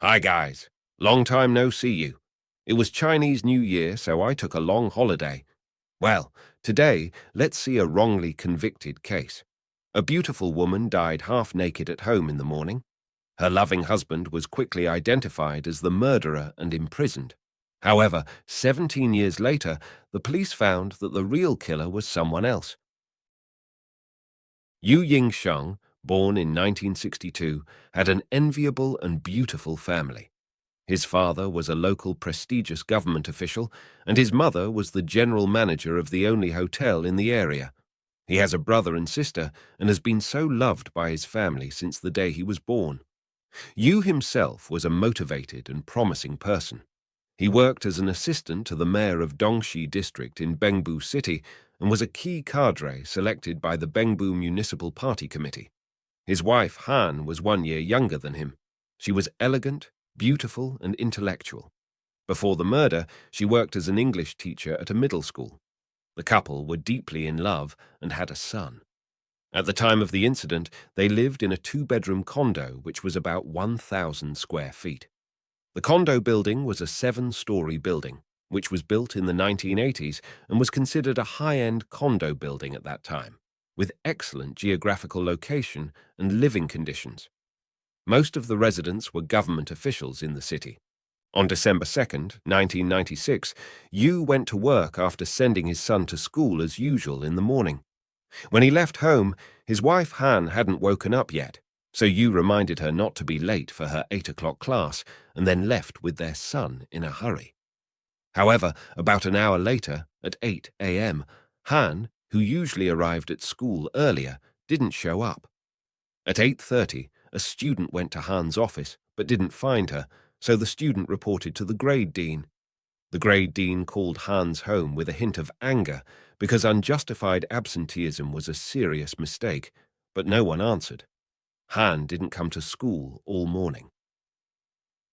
Hi guys, long time no see you. It was Chinese New Year, so I took a long holiday. Well, today, let's see a wrongly convicted case. A beautiful woman died half naked at home in the morning. Her loving husband was quickly identified as the murderer and imprisoned. However, 17 years later, the police found that the real killer was someone else. Yu Yingsheng, born in 1962, had an enviable and beautiful family. His father was a local prestigious government official, and his mother was the general manager of the only hotel in the area. He has a brother and sister and has been so loved by his family since the day he was born. Yu himself was a motivated and promising person. He worked as an assistant to the mayor of Dongxi district in Bengbu City and was a key cadre selected by the Bengbu Municipal Party Committee. His wife, Han, was 1 year younger than him. She was elegant, beautiful, and intellectual. Before the murder, she worked as an English teacher at a middle school. The couple were deeply in love and had a son. At the time of the incident, they lived in a 2-bedroom condo which was about 1,000 square feet. The condo building was a 7-story building, which was built in the 1980s and was considered a high-end condo building at that time, with excellent geographical location and living conditions. Most of the residents were government officials in the city. On December 2nd, 1996, Yu went to work after sending his son to school as usual in the morning. When he left home, his wife Han hadn't woken up yet, so Yu reminded her not to be late for her 8 o'clock class and then left with their son in a hurry. However, about an hour later, at 8 a.m., Han, who usually arrived at school earlier, didn't show up. At 8:30, a student went to Han's office but didn't find her, so the student reported to the grade dean. The grade dean called Han's home with a hint of anger because unjustified absenteeism was a serious mistake, but no one answered. Han didn't come to school all morning.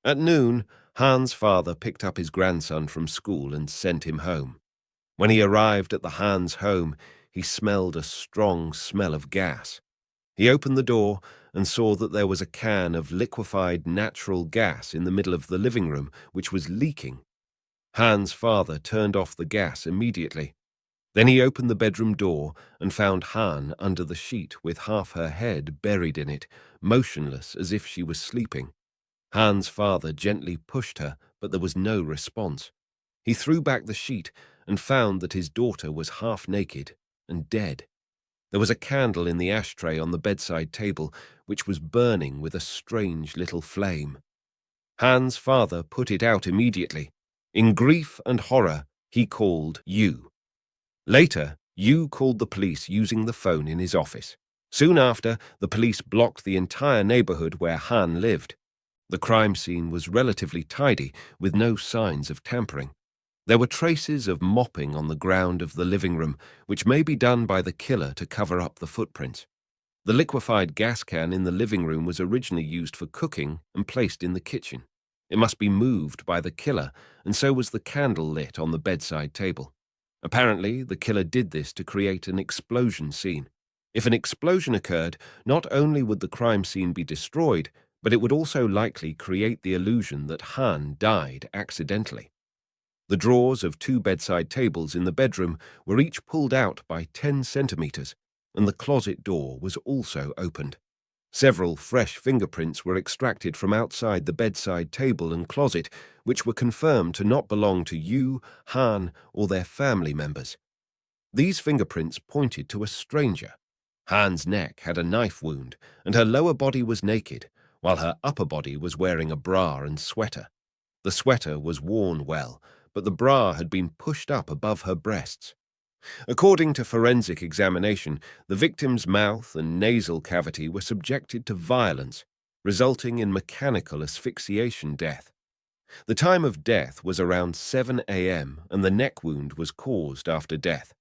At noon, Han's father picked up his grandson from school and sent him home. When he arrived at the Han's home, he smelled a strong smell of gas. He opened the door and saw that there was a can of liquefied natural gas in the middle of the living room, which was leaking. Han's father turned off the gas immediately. Then he opened the bedroom door and found Han under the sheet with half her head buried in it, motionless as if she was sleeping. Han's father gently pushed her, but there was no response. He threw back the sheet and found that his daughter was half naked and dead. There was a candle in the ashtray on the bedside table, which was burning with a strange little flame. Han's father put it out immediately. In grief and horror, he called Yu. Later, Yu called the police using the phone in his office. Soon after, the police blocked the entire neighborhood where Han lived. The crime scene was relatively tidy, with no signs of tampering. There were traces of mopping on the ground of the living room, which may be done by the killer to cover up the footprints. The liquefied gas can in the living room was originally used for cooking and placed in the kitchen. It must be moved by the killer, and so was the candle lit on the bedside table. Apparently, the killer did this to create an explosion scene. If an explosion occurred, not only would the crime scene be destroyed, but it would also likely create the illusion that Han died accidentally. The drawers of 2 bedside tables in the bedroom were each pulled out by 10 centimeters, and the closet door was also opened. Several fresh fingerprints were extracted from outside the bedside table and closet, which were confirmed to not belong to Yu, Han, or their family members. These fingerprints pointed to a stranger. Han's neck had a knife wound, and her lower body was naked, while her upper body was wearing a bra and sweater. The sweater was worn well, but the bra had been pushed up above her breasts. According to forensic examination, the victim's mouth and nasal cavity were subjected to violence, resulting in mechanical asphyxiation death. The time of death was around 7 a.m., and the neck wound was caused after death.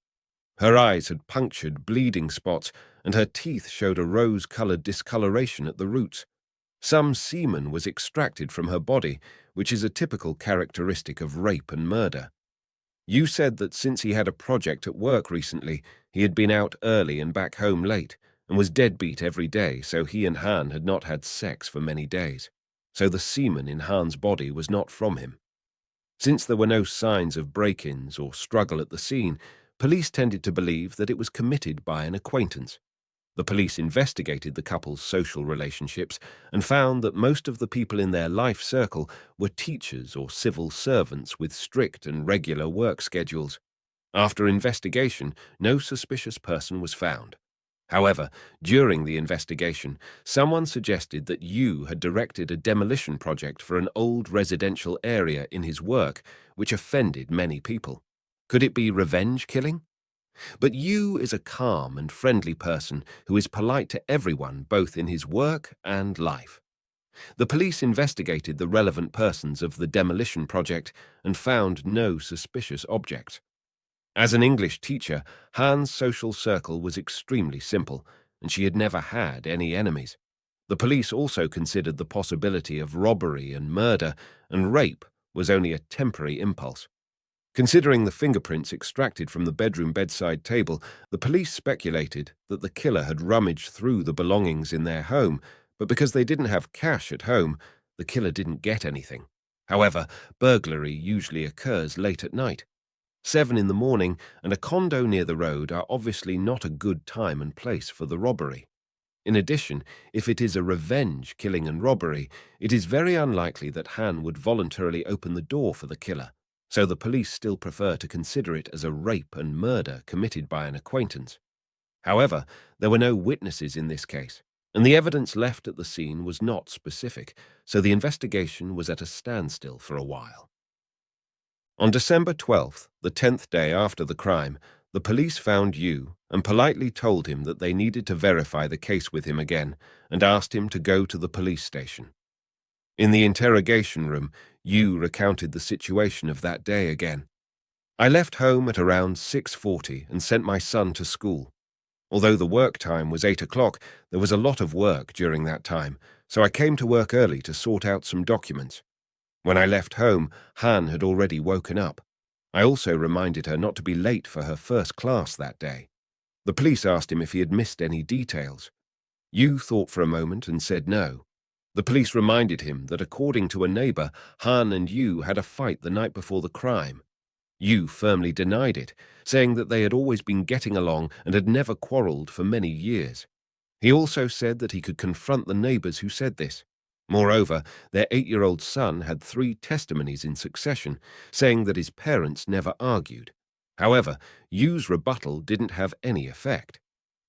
Her eyes had punctured bleeding spots, and her teeth showed a rose-colored discoloration at the roots. Some semen was extracted from her body, which is a typical characteristic of rape and murder. Yu said that since he had a project at work recently, he had been out early and back home late, and was deadbeat every day, so he and Han had not had sex for many days. so the semen in Han's body was not from him. Since there were no signs of break-ins or struggle at the scene, police tended to believe that it was committed by an acquaintance. The police investigated the couple's social relationships and found that most of the people in their life circle were teachers or civil servants with strict and regular work schedules. After investigation, no suspicious person was found. However, during the investigation, someone suggested that Yu had directed a demolition project for an old residential area in his work, which offended many people. Could it be revenge killing? But Yu is a calm and friendly person who is polite to everyone both in his work and life. The police investigated the relevant persons of the demolition project and found no suspicious objects. As an English teacher, Han's social circle was extremely simple, and she had never had any enemies. The police also considered the possibility of robbery and murder, and rape was only a temporary impulse. Considering the fingerprints extracted from the bedroom bedside table, the police speculated that the killer had rummaged through the belongings in their home, but because they didn't have cash at home, the killer didn't get anything. However, burglary usually occurs late at night. 7 in the morning and a condo near the road are obviously not a good time and place for the robbery. In addition, if it is a revenge killing and robbery, it is very unlikely that Han would voluntarily open the door for the killer, so the police still prefer to consider it as a rape and murder committed by an acquaintance. However, there were no witnesses in this case, and the evidence left at the scene was not specific, so the investigation was at a standstill for a while. On December 12th, the 10th day after the crime, the police found Yu and politely told him that they needed to verify the case with him again and asked him to go to the police station. In the interrogation room, Yu recounted the situation of that day again. "I left home at around 6:40 and sent my son to school. Although the work time was 8 o'clock, there was a lot of work during that time, so I came to work early to sort out some documents. When I left home, Han had already woken up. I also reminded her not to be late for her first class that day. The police asked him if he had missed any details. Yu thought for a moment and said no. The police reminded him that according to a neighbor, Han and Yu had a fight the night before the crime. Yu firmly denied it, saying that they had always been getting along and had never quarreled for many years. He also said that he could confront the neighbors who said this. Moreover, their 8-year-old son had 3 testimonies in succession, saying that his parents never argued. However, Yu's rebuttal didn't have any effect.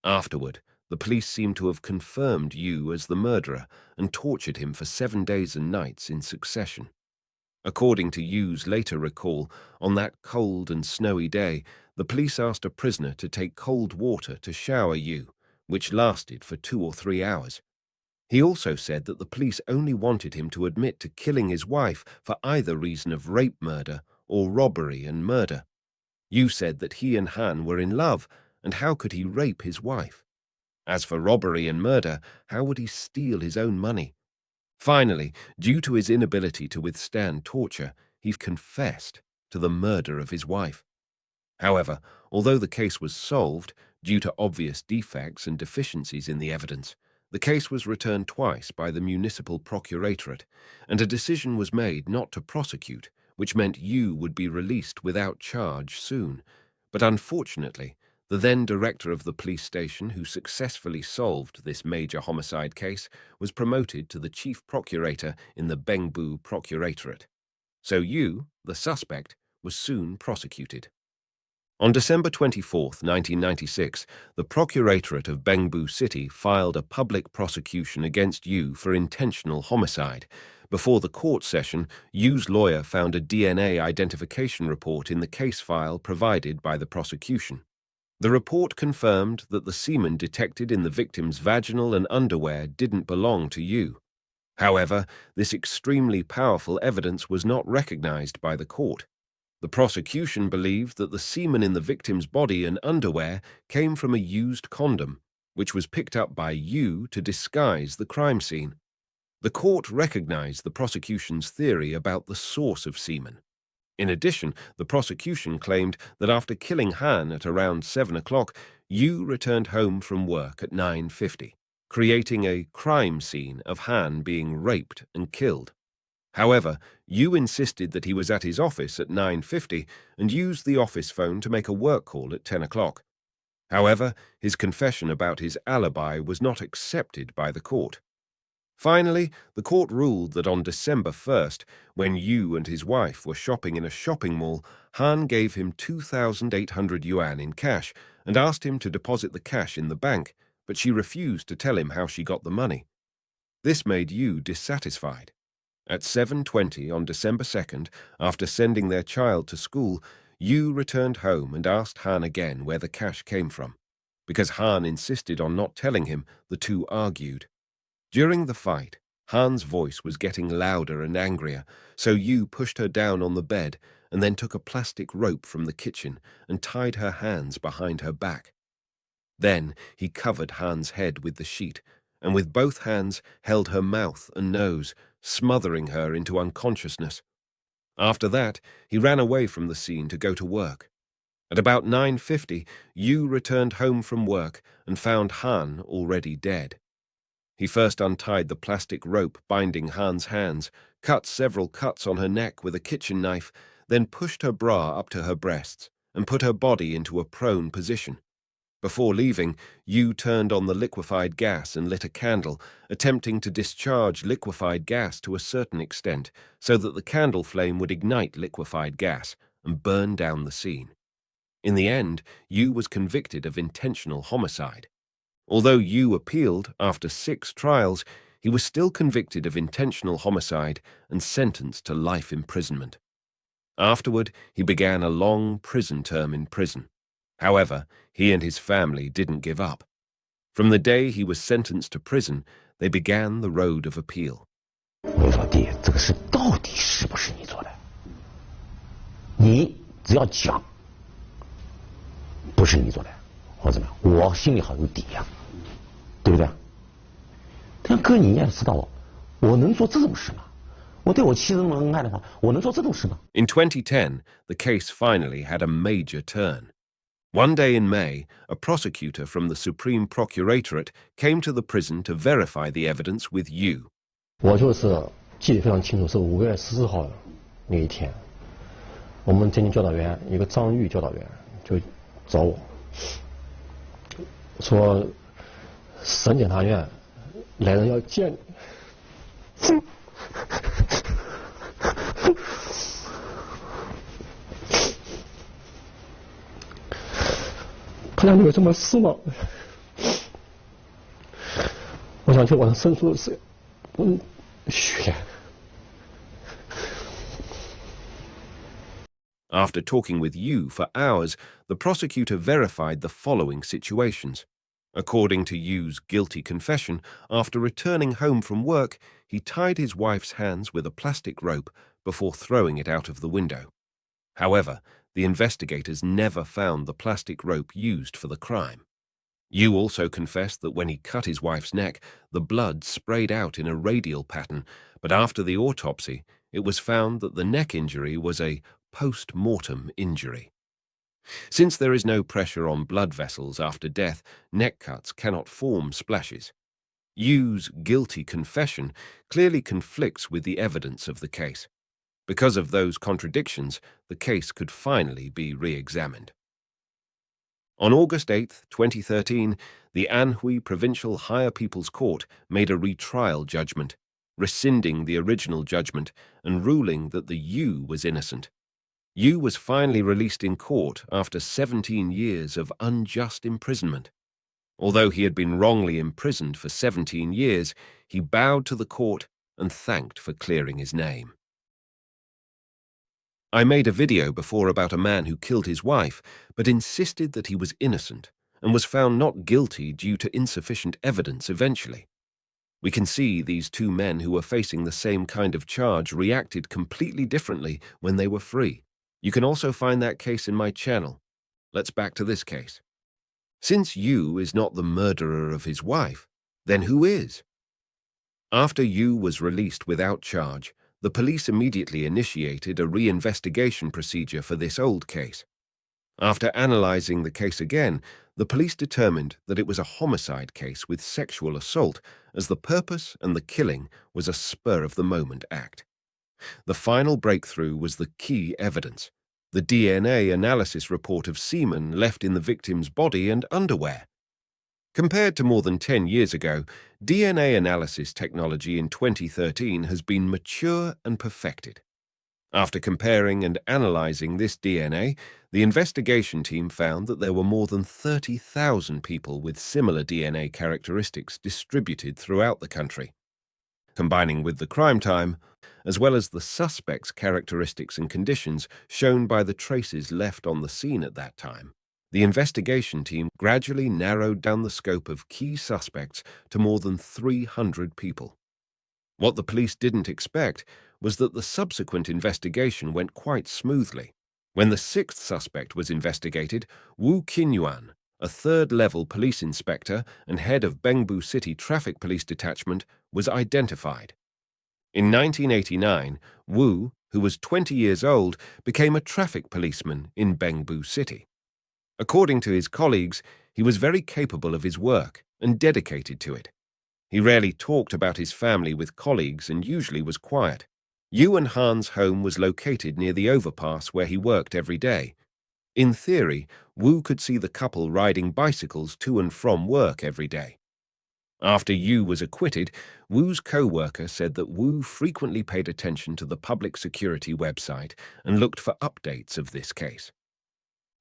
Afterward, the police seemed to have confirmed Yu as the murderer and tortured him for 7 days and nights in succession. According to Yu's later recall, on that cold and snowy day, the police asked a prisoner to take cold water to shower Yu, which lasted for 2 or 3 hours. He also said that the police only wanted him to admit to killing his wife for either reason of rape murder or robbery and murder. Yu said that he and Han were in love, and how could he rape his wife? As for robbery and murder, how would he steal his own money? Finally, due to his inability to withstand torture, he confessed to the murder of his wife. However, although the case was solved, due to obvious defects and deficiencies in the evidence, the case was returned twice by the municipal procuratorate, and a decision was made not to prosecute, which meant Yu would be released without charge soon. But unfortunately, the then director of the police station who successfully solved this major homicide case was promoted to the chief procurator in the Bengbu procuratorate. So Yu, the suspect, was soon prosecuted. On December 24, 1996, the Procuratorate of Bengbu City filed a public prosecution against Yu for intentional homicide. Before the court session, Yu's lawyer found a DNA identification report in the case file provided by the prosecution. The report confirmed that the semen detected in the victim's vaginal and underwear didn't belong to Yu. However, this extremely powerful evidence was not recognized by the court. The prosecution believed that the semen in the victim's body and underwear came from a used condom, which was picked up by Yu to disguise the crime scene. The court recognized the prosecution's theory about the source of semen. In addition, the prosecution claimed that after killing Han at around 7 o'clock, Yu returned home from work at 9:50. creating a crime scene of Han being raped and killed. However, Yu insisted that he was at his office at 9:50 and used the office phone to make a work call at 10 o'clock. However, his confession about his alibi was not accepted by the court. Finally, the court ruled that on December 1st, when Yu and his wife were shopping in a shopping mall, Han gave him 2,800 yuan in cash and asked him to deposit the cash in the bank, but she refused to tell him how she got the money. This made Yu dissatisfied. At 7:20 on December 2nd, after sending their child to school, Yu returned home and asked Han again where the cash came from. Because Han insisted on not telling him, the two argued. During the fight, Han's voice was getting louder and angrier, so Yu pushed her down on the bed and then took a plastic rope from the kitchen and tied her hands behind her back. Then he covered Han's head with the sheet and with both hands held her mouth and nose, smothering her into unconsciousness. After that, he ran away from the scene to go to work. At about 9:50, Yu returned home from work and found Han already dead. He first untied the plastic rope binding Han's hands, cut several cuts on her neck with a kitchen knife, then pushed her bra up to her breasts and put her body into a prone position. Before leaving, Yu turned on the liquefied gas and lit a candle, attempting to discharge liquefied gas to a certain extent so that the candle flame would ignite liquefied gas and burn down the scene. In the end, Yu was convicted of intentional homicide. Although Yu appealed after 6 trials, he was still convicted of intentional homicide and sentenced to life imprisonment. Afterward, he began a long prison term in prison. However, he and his family didn't give up. From the day he was sentenced to prison, they began the road of appeal. 我说弟，这个事到底是不是你做的？你只要讲，不是你做的，或怎么样，我心里好有底呀，对不对？但哥，你也知道，我能做这种事吗？我对我妻子那么恩爱的话，我能做这种事吗？ In 2010, the case finally had a major turn. One day in May, a prosecutor from the Supreme Procuratorate came to the prison to verify the evidence with Yu. 我就是记得非常清楚，是5月14号那一天，我们天津教导员一个张玉教导员就找我，说省检察院来人要见你。看来你有这么失望，我想去往上申诉的是，血。 After talking with Yu for hours, the prosecutor verified the following situations. According to Yu's guilty confession, after returning home from work, he tied his wife's hands with a plastic rope before throwing it out of the window. However, the investigators never found the plastic rope used for the crime. Yu also confessed that when he cut his wife's neck, the blood sprayed out in a radial pattern, but after the autopsy, it was found that the neck injury was a post-mortem injury. Since there is no pressure on blood vessels after death, neck cuts cannot form splashes. Yu's guilty confession clearly conflicts with the evidence of the case. Because of those contradictions, the case could finally be re-examined. On August 8, 2013, the Anhui Provincial Higher People's Court made a retrial judgment, rescinding the original judgment and ruling that the Yu was innocent. Yu was finally released in court after 17 years of unjust imprisonment. Although he had been wrongly imprisoned for 17 years, he bowed to the court and thanked for clearing his name. I made a video before about a man who killed his wife, but insisted that he was innocent and was found not guilty due to insufficient evidence eventually. We can see these two men who were facing the same kind of charge reacted completely differently when they were free. You can also find that case in my channel. Let's back to this case. Since Yu is not the murderer of his wife, then who is? After Yu was released without charge, the police immediately initiated a reinvestigation procedure for this old case. After analyzing the case again, the police determined that it was a homicide case with sexual assault, as the purpose and the killing was a spur-of-the-moment act. The final breakthrough was the key evidence, the DNA analysis report of semen left in the victim's body and underwear. Compared to more than 10 years ago, DNA analysis technology in 2013 has been mature and perfected. After comparing and analyzing this DNA, the investigation team found that there were more than 30,000 people with similar DNA characteristics distributed throughout the country. Combining with the crime time, as well as the suspect's characteristics and conditions shown by the traces left on the scene at that time, the investigation team gradually narrowed down the scope of key suspects to more than 300 people. What the police didn't expect was that the subsequent investigation went quite smoothly. When the sixth suspect was investigated, Qinyuan, a third-level police inspector and head of Bengbu City Traffic Police Detachment, was identified. In 1989, Wu, who was 20 years old, became a traffic policeman in Bengbu City. According to his colleagues, he was very capable of his work and dedicated to it. He rarely talked about his family with colleagues and usually was quiet. Yu and Han's home was located near the overpass where he worked every day. In theory, Wu could see the couple riding bicycles to and from work every day. After Yu was acquitted, Wu's co-worker said that Wu frequently paid attention to the public security website and looked for updates of this case.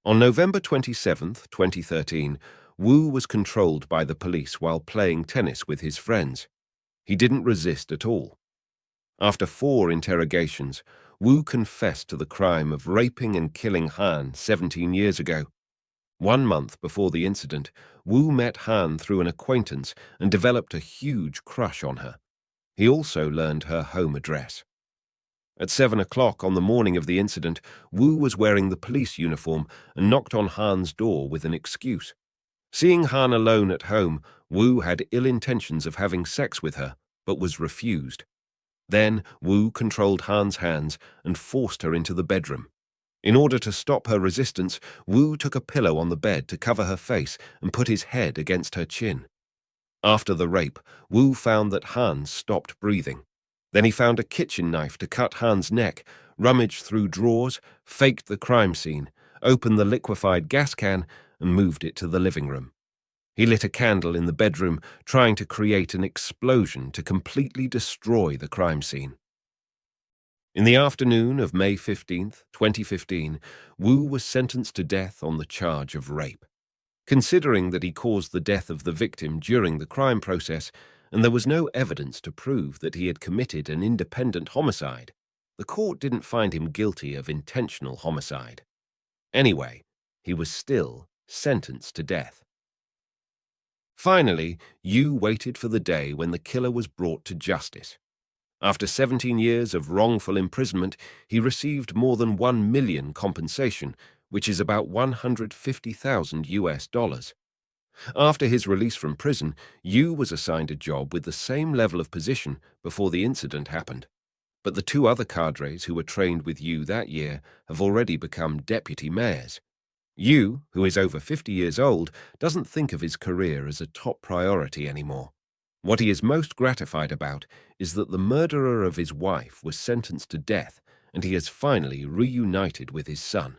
On November 27, 2013, Wu was controlled by the police while playing tennis with his friends. He didn't resist at all. After 4 interrogations, Wu confessed to the crime of raping and killing Han 17 years ago. 1 month before the incident, Wu met Han through an acquaintance and developed a huge crush on her. He also learned her home address. At 7 o'clock on the morning of the incident, Wu was wearing the police uniform and knocked on Han's door with an excuse. Seeing Han alone at home, Wu had ill intentions of having sex with her, but was refused. Then Wu controlled Han's hands and forced her into the bedroom. In order to stop her resistance, Wu took a pillow on the bed to cover her face and put his head against her chin. After the rape, Wu found that Han stopped breathing. Then he found a kitchen knife to cut Han's neck, rummaged through drawers, faked the crime scene, opened the liquefied gas can, and moved it to the living room. He lit a candle in the bedroom, trying to create an explosion to completely destroy the crime scene. In the afternoon of May 15, 2015, Wu was sentenced to death on the charge of rape. Considering that he caused the death of the victim during the crime process, and there was no evidence to prove that he had committed an independent homicide, the court didn't find him guilty of intentional homicide. Anyway, he was still sentenced to death. Finally, Yu waited for the day when the killer was brought to justice. After 17 years of wrongful imprisonment, he received more than $1 million compensation, which is about $150,000. After his release from prison, Yu was assigned a job with the same level of position before the incident happened. But the 2 other cadres who were trained with Yu that year have already become deputy mayors. Yu, who is over 50 years old, doesn't think of his career as a top priority anymore. What he is most gratified about is that the murderer of his wife was sentenced to death and he has finally reunited with his son.